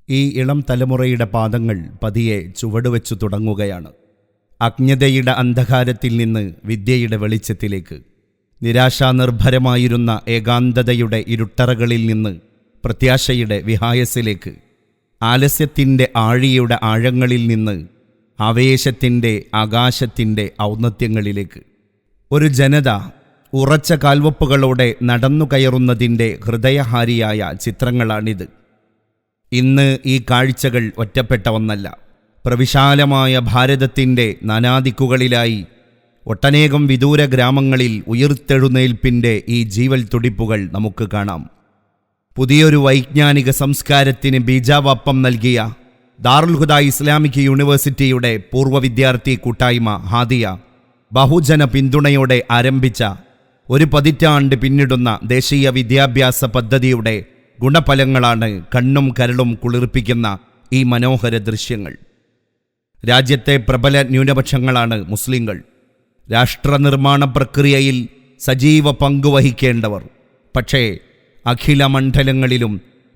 ഈ ഇളം തലമുറയുടെ പാദങ്ങൾ പതിയെ ചുവടുവെച്ചു തുടങ്ങുകയാണ്. അജ്ഞതയുടെ അന്ധകാരത്തിൽ നിന്ന് വിദ്യയുടെ വെളിച്ചത്തിലേക്ക്, നിരാശാനിർഭരമായിരുന്ന ഏകാന്തതയുടെ ഇരുട്ടറകളിൽ നിന്ന് പ്രത്യാശയുടെ വിഹായസിലേക്ക്, ആലസ്യത്തിൻ്റെ ആഴിയുടെ ആഴങ്ങളിൽ നിന്ന് ആവേശത്തിൻ്റെ ആകാശത്തിൻ്റെ ഔന്നത്യങ്ങളിലേക്ക്. ഒരു ജനത ഉറച്ച കാൽവപ്പുകളോടെ നടന്നുകയറുന്നതിൻ്റെ ഹൃദയഹാരിയായ ചിത്രങ്ങളാണിത്. ഇന്ന് ഈ കാഴ്ചകൾ ഒറ്റപ്പെട്ട ഒന്നല്ല. പ്രവിശാലമായ ഭാരതത്തിൻ്റെ നാനാദിക്കുകളിലായി ഒട്ടനേകം വിദൂര ഗ്രാമങ്ങളിൽ ഉയിർത്തെഴുന്നേൽപ്പിൻ്റെ ഈ ജീവൽ തുടിപ്പുകൾ നമുക്ക് കാണാം. പുതിയൊരു വൈജ്ഞാനിക സംസ്കാരത്തിന് ബീജാവാപ്പം നൽകിയ ദാറുൽ ഹുദ ഇസ്ലാമിക് യൂണിവേഴ്സിറ്റിയുടെ പൂർവ്വ വിദ്യാർത്ഥി കൂട്ടായ്മ ഹാദിയ ബഹുജന പിന്തുണയോടെ ആരംഭിച്ച ഒരു പതിറ്റാണ്ട് പിന്നിടുന്ന ദേശീയ വിദ്യാഭ്യാസ പദ്ധതിയുടെ ഗുണഫലങ്ങളാണ് കണ്ണും കരളും കുളിർപ്പിക്കുന്ന ഈ മനോഹര ദൃശ്യങ്ങൾ. രാജ്യത്തെ പ്രബല ന്യൂനപക്ഷങ്ങളാണ് മുസ്ലിങ്ങൾ. രാഷ്ട്രനിർമ്മാണ പ്രക്രിയയിൽ സജീവ പങ്കുവഹിക്കേണ്ടവർ. പക്ഷേ അഖില മണ്ഡലങ്ങളിലും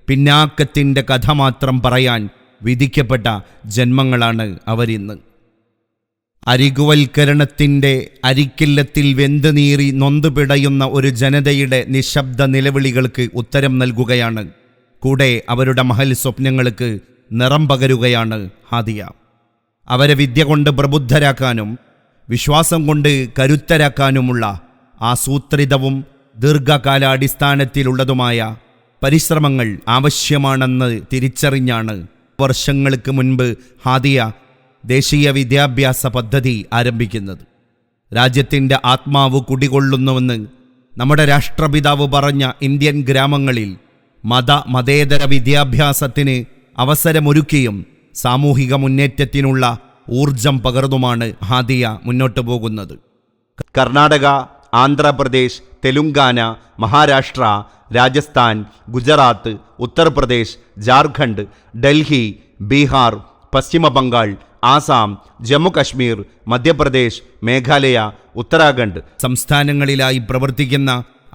പിന്നാക്കത്തിൻ്റെ കഥ മാത്രം പറയാൻ വിധിക്കപ്പെട്ട ജന്മങ്ങളാണ് അവരിന്ന്. അരികുവൽക്കരണത്തിൻ്റെ അരിക്കില്ലത്തിൽ വെന്തുനീറി നൊന്തുപിടയുന്ന ഒരു ജനതയുടെ നിശബ്ദ നിലവിളികൾക്ക് ഉത്തരം നൽകുകയാണ്. കൂടെ അവരുടെ മഹൽ സ്വപ്നങ്ങൾക്ക് നിറം പകരുകയാണ് ഹാദിയ. അവരെ വിദ്യ കൊണ്ട് പ്രബുദ്ധരാക്കാനും വിശ്വാസം കൊണ്ട് കരുത്തരാക്കാനുമുള്ള ആസൂത്രിതവും ദീർഘകാലാടിസ്ഥാനത്തിലുള്ളതുമായ പരിശ്രമങ്ങൾ ആവശ്യമാണെന്ന് തിരിച്ചറിഞ്ഞാണ് വർഷങ്ങൾക്ക് മുൻപ് ഹാദിയ ദേശീയ വിദ്യാഭ്യാസ പദ്ധതി ആരംഭിക്കുന്നത്. രാജ്യത്തിൻ്റെ ആത്മാവ് കുടികൊള്ളുന്നുവെന്ന് നമ്മുടെ രാഷ്ട്രപിതാവ് പറഞ്ഞ ഇന്ത്യൻ ഗ്രാമങ്ങളിൽ മതേതര വിദ്യാഭ്യാസത്തിന് അവസരമൊരുക്കിയും സാമൂഹിക മുന്നേറ്റത്തിനുള്ള ഊർജം പകർന്നുമാണ് ഹാദിയ മുന്നോട്ടു പോകുന്നത്. കർണാടക, ആന്ധ്രാപ്രദേശ്, തെലുങ്കാന, മഹാരാഷ്ട്ര, രാജസ്ഥാൻ, ഗുജറാത്ത്, ഉത്തർപ്രദേശ്, ജാർഖണ്ഡ്, ഡൽഹി, ബീഹാർ, പശ്ചിമ ബംഗാൾ, ആസാം, ജമ്മു കശ്മീർ, മധ്യപ്രദേശ്, മേഘാലയ, ഉത്തരാഖണ്ഡ് സംസ്ഥാനങ്ങളിലായി പ്രവർത്തിക്കുന്ന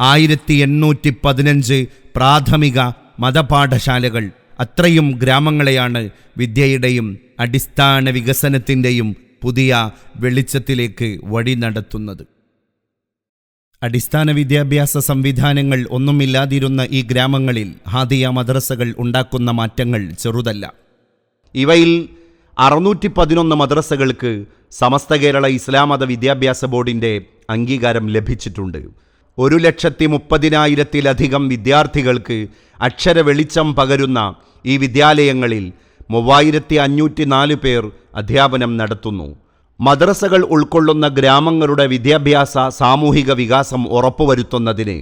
1815 പ്രാഥമിക മതപാഠശാലകൾ, അത്രയും ഗ്രാമങ്ങളെയാണ് വിദ്യയുടെയും അടിസ്ഥാന വികസനത്തിൻ്റെയും പുതിയ വെളിച്ചത്തിലേക്ക് വഴി നടത്തുന്നത്. അടിസ്ഥാന വിദ്യാഭ്യാസ സംവിധാനങ്ങൾ ഒന്നുമില്ലാതിരുന്ന ഈ ഗ്രാമങ്ങളിൽ ഹാദിയ മദ്രസകൾ ഉണ്ടാക്കുന്ന മാറ്റങ്ങൾ ചെറുതല്ല. ഇവയിൽ 611 മദ്രസകൾക്ക് സമസ്ത കേരള ഇസ്ലാം മത വിദ്യാഭ്യാസ ബോർഡിൻ്റെ അംഗീകാരം ലഭിച്ചിട്ടുണ്ട്. 130,000-ലധികം വിദ്യാർത്ഥികൾക്ക് അക്ഷര വെളിച്ചം പകരുന്ന ഈ വിദ്യാലയങ്ങളിൽ 3504 പേർ അധ്യാപനം നടത്തുന്നു. മദ്രസകൾ ഉൾക്കൊള്ളുന്ന ഗ്രാമങ്ങളുടെ വിദ്യാഭ്യാസ സാമൂഹിക വികാസം ഉറപ്പുവരുത്തുന്നതിന്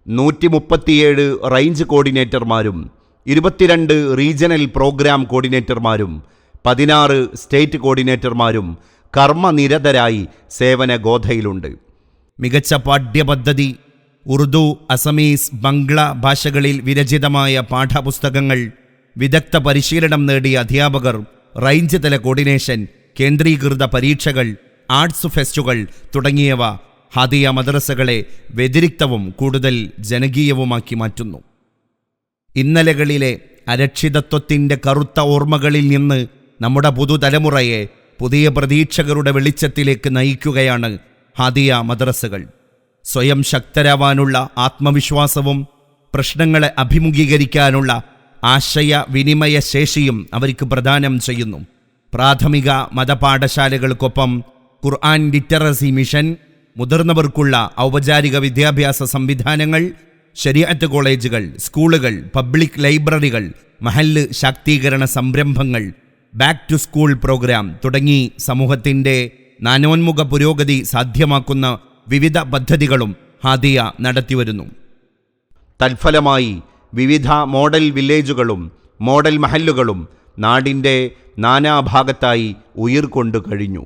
137 റേഞ്ച് കോർഡിനേറ്റർമാരും 22 റീജിയണൽ പ്രോഗ്രാം കോർഡിനേറ്റർമാരും 16 സ്റ്റേറ്റ് കോർഡിനേറ്റർമാരും കർമ്മനിരതരായി സേവന ഗോധയിലുണ്ട്. മികച്ച പാഠ്യപദ്ധതി, ഉറുദു, അസമീസ്, ബംഗ്ല ഭാഷകളിൽ വിരചിതമായ പാഠപുസ്തകങ്ങൾ, വിദഗ്ധ പരിശീലനം നേടിയ അധ്യാപകർ, റേഞ്ച് തല കോർഡിനേഷൻ, കേന്ദ്രീകൃത പരീക്ഷകൾ, ആർട്സ് ഫെസ്റ്റുകൾ തുടങ്ങിയവ ഹാദിയ മദ്രസകളെ വ്യതിരിക്തവും കൂടുതൽ ജനകീയവുമാക്കി മാറ്റുന്നു. ഇന്നലകളിലെ അരക്ഷിതത്വത്തിൻ്റെ കറുത്ത ഓർമ്മകളിൽ നിന്ന് നമ്മുടെ പുതുതലമുറയെ പുതിയ പ്രതീക്ഷകളുടെ വെളിച്ചത്തിലേക്ക് നയിക്കുകയാണ് ഹാദിയ മദ്രസകൾ. സ്വയം ശക്തരാവാനുള്ള ആത്മവിശ്വാസവും പ്രശ്നങ്ങളെ അഭിമുഖീകരിക്കാനുള്ള ആശയവിനിമയ ശേഷിയും അവർക്ക് പ്രദാനം ചെയ്യുന്നു. പ്രാഥമിക മതപാഠശാലകൾക്കൊപ്പം ഖുർആൻ ലിറ്ററസി മിഷൻ, മുതിർന്നവർക്കുള്ള ഔപചാരിക വിദ്യാഭ്യാസ സംവിധാനങ്ങൾ, ശരീഅത്ത് കോളേജുകൾ, സ്കൂളുകൾ, പബ്ലിക് ലൈബ്രറികൾ, മഹല്ല് ശാക്തീകരണ സംരംഭങ്ങൾ, ബാക്ക് ടു സ്കൂൾ പ്രോഗ്രാം തുടങ്ങി സമൂഹത്തിൻ്റെ നാനോന്മുഖ പുരോഗതി സാധ്യമാക്കുന്ന വിവിധ പദ്ധതികളും ഹാദിയ നടത്തിവരുന്നു. തൽഫലമായി വിവിധ മോഡൽ വില്ലേജുകളും മോഡൽ മഹല്ലുകളും നാടിൻ്റെ നാനാഭാഗത്തായി ഉയിർക്കൊണ്ടു കഴിഞ്ഞു.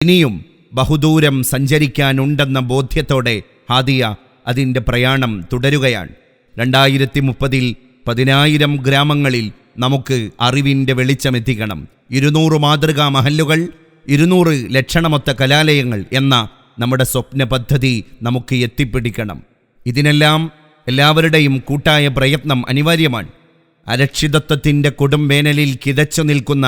ഇനിയും ബഹുദൂരം സഞ്ചരിക്കാനുണ്ടെന്ന ബോധ്യത്തോടെ ഹാദിയ അതിൻ്റെ പ്രയാണം തുടരുകയാണ്. 2030 10,000 ഗ്രാമങ്ങളിൽ നമുക്ക് അറിവിൻ്റെ വെളിച്ചമെത്തിക്കണം. 200 മാതൃകാ മഹല്ലുകൾ, 200 ലക്ഷണമൊത്ത കലാലയങ്ങൾ എന്ന നമ്മുടെ സ്വപ്ന പദ്ധതി നമുക്ക് എത്തിപ്പിടിക്കണം. ഇതിനെല്ലാം എല്ലാവരുടെയും കൂട്ടായ പ്രയത്നം അനിവാര്യമാണ്. അരക്ഷിതത്വത്തിൻ്റെ കൊടുംവേനലിൽ കിതച്ചു നിൽക്കുന്ന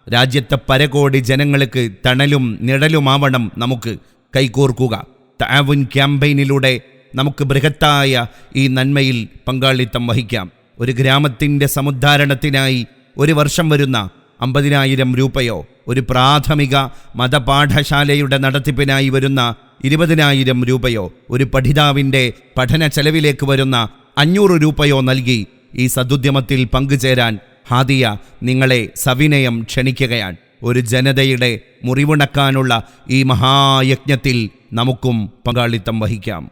രാജ്യത്തെ പരകോടി ജനങ്ങൾക്ക് തണലും നിഴലുമാവണം നമുക്ക് കൈകോർക്കുക. തആവുൻ ക്യാമ്പയിനിലൂടെ നമുക്ക് ബൃഹത്തായ ഈ നന്മയിൽ പങ്കാളിത്തം വഹിക്കാം. ഒരു ഗ്രാമത്തിൻ്റെ സമുദ്ധാരണത്തിനായി ഒരു വർഷം വരുന്ന 50,000 രൂപയോ, ഒരു പ്രാഥമിക മതപാഠശാലയുടെ നടത്തിപ്പിനായി വരുന്ന 20,000 രൂപയോ, ഒരു പഠിതാവിൻ്റെ പഠന ചെലവിലേക്ക് വരുന്ന 500 രൂപയോ നൽകി ഈ സദുദ്യമത്തിൽ പങ്കുചേരാൻ ഹാദിയ നിങ്ങളെ സവിനയം ക്ഷണിക്കുകയാണ്. ഒരു ജനതയുടെ മുറിവുണക്കാനുള്ള ഈ മഹായജ്ഞത്തിൽ നമുക്കും പങ്കാളിത്തം വഹിക്കാം.